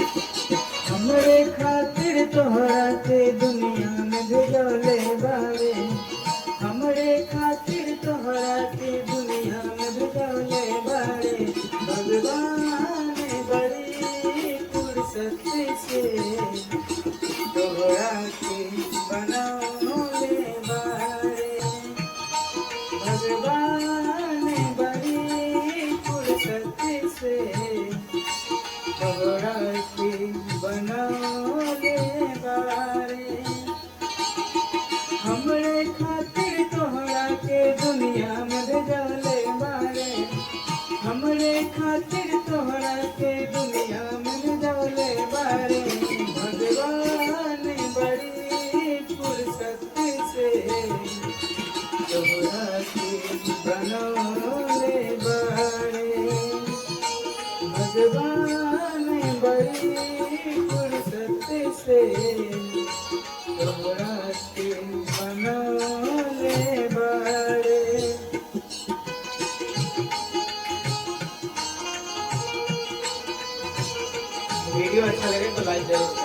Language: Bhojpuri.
हमरे खातिर तोहरा के दुनिया में भेजले बारे, हमरे खातिर तोहरा के दुनिया में भेजले बारे। भगवान बड़ी फुर्सत से तोहरा के बनौले बारे। भगवान बड़ी फुर्सत से तोहरा के बनौले बारे। हमरे खातिर तोहरा के दुनिया में भेजले बारे, हमरे खातिर तोहरा के दुनिया में भेजले बारे। भगवान बड़ी फुर्सत से तोहरा के बनौले बारे। भगवान बड़ी फुर्सत से तोहरा के बनौले बारे। वीडियो अच्छा लगे तो लाइक जरूर